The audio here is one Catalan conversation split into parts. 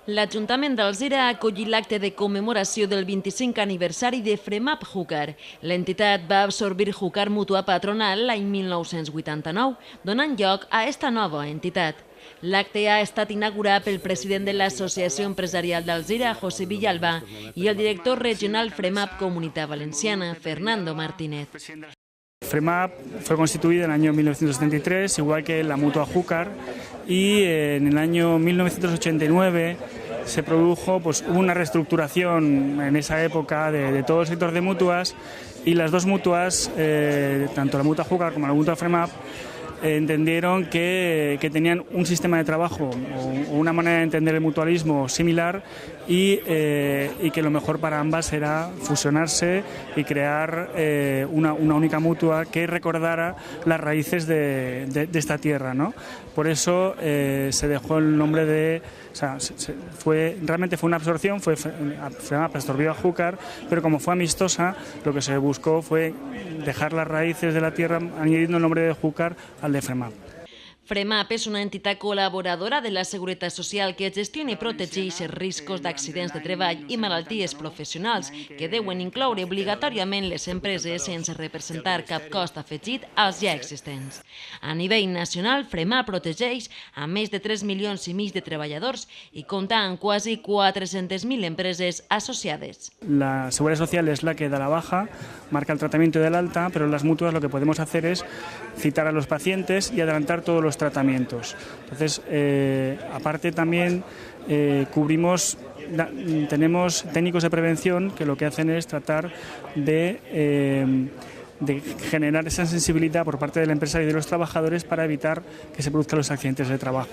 L'Ajuntament d'Alzira ha acollit l'acte de commemoració del 25 aniversari de FREMAP Júcar. L'entitat va absorbir Júcar Mútua Patronal l'any 1989, donant lloc a esta nova entitat. L'acte ha estat inaugurat pel president de l'Associació Empresarial d'Alzira, José Villalba, i el director regional FREMAP Comunitat Valenciana, Fernando Martínez. FREMAP fue constituida en el año 1973, igual que la Mutua Júcar, y en el año 1989 se produjo una reestructuración en esa época de todo el sector de mutuas, y las dos mutuas, tanto la Mutua Júcar como la Mutua FREMAP, entendieron que tenían un sistema de trabajo o una manera de entender el mutualismo similar y que lo mejor para ambas era fusionarse y crear una única mutua que recordara las raíces de esta tierra, ¿no? Por eso se dejó el nombre de... O sea, realmente fue una absorción, FREMAP absorbió a Júcar, pero como fue amistosa, lo que se buscó fue dejar las raíces de la tierra añadiendo el nombre de Júcar al de FREMAP. FREMAP és una entitat col·laboradora de la Seguretat Social que gestiona i protegeix els riscos d'accidents de treball i malalties professionals, que deuen incloure obligatòriament les empreses sense representar cap cost afegit als ja existents. A nivell nacional, FREMAP protegeix a més de 3,5 milions de treballadors i compta amb quasi 400.000 empreses associades. La Seguridad Social es la que da la baja, marca el tratamiento del alta, pero en las mutuas lo que podemos hacer es citar a los pacientes y adelantar todos los tratamientos. Entonces, aparte también tenemos técnicos de prevención que lo que hacen es tratar de generar esa sensibilidad por parte de la empresa y de los trabajadores para evitar que se produzcan los accidentes de trabajo.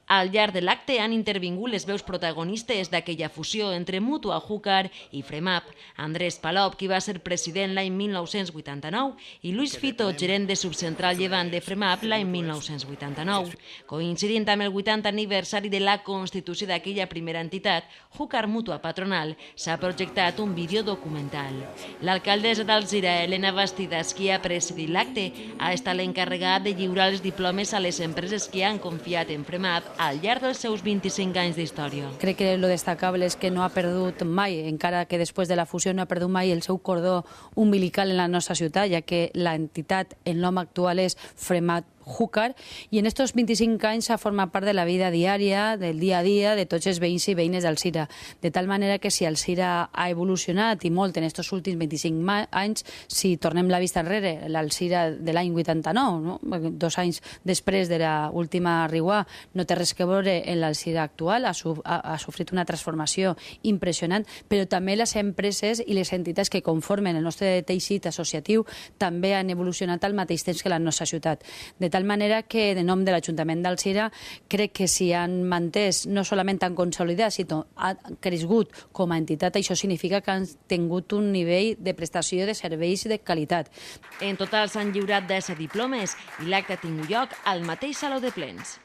Al llarg de l'acte han intervingut les veus protagonistes d'aquella fusió entre Mutua Júcar i FREMAP. Andrés Palop, qui va ser president l'any 1989, i Luis Fito, gerent de Subcentral Llevant de FREMAP l'any 1989. Coincidint amb el 80 aniversari de la constitució d'aquella primera entitat, Júcar Mútua Patronal, s'ha projectat un vídeo documental. L'alcaldessa d'Alzira, Elena Bastidas, qui ha presidit l'acte, ha estat l'encarregat de lliurar els diplomes a les empreses que han confiat en FREMAP al llarg dels seus 25 anys d'història. Crec que lo destacable és que no ha perdut mai, encara que després de la fusió no ha perdut mai el seu cordó umbilical en la nostra ciutat, ja que l'entitat, el nom actual és FREMAP Júcar, i en estos 25 anys ha format part de la vida diària, del dia a dia, de tots els veïns i veïnes d'Alzira. De tal manera que si Alzira ha evolucionat i molt en estos últims 25 anys, si tornem la vista enrere, l'Alzira de l'any 89, no? 2 anys després de l'última riuà, no té res que veure en l'Alzira actual, ha sofrit una transformació impressionant, però també les empreses i les entitats que conformen el nostre teixit associatiu també han evolucionat al mateix temps que la nostra ciutat. De tal manera que, de nom de l'Ajuntament d'Alzira, crec que si han mantès, no solament han consolidat, sinó han crescut com a entitat, això significa que han tingut un nivell de prestació de serveis de qualitat. En total s'han lliurat 10 diplomes i l'acte ha tingut lloc al mateix Saló de Plens.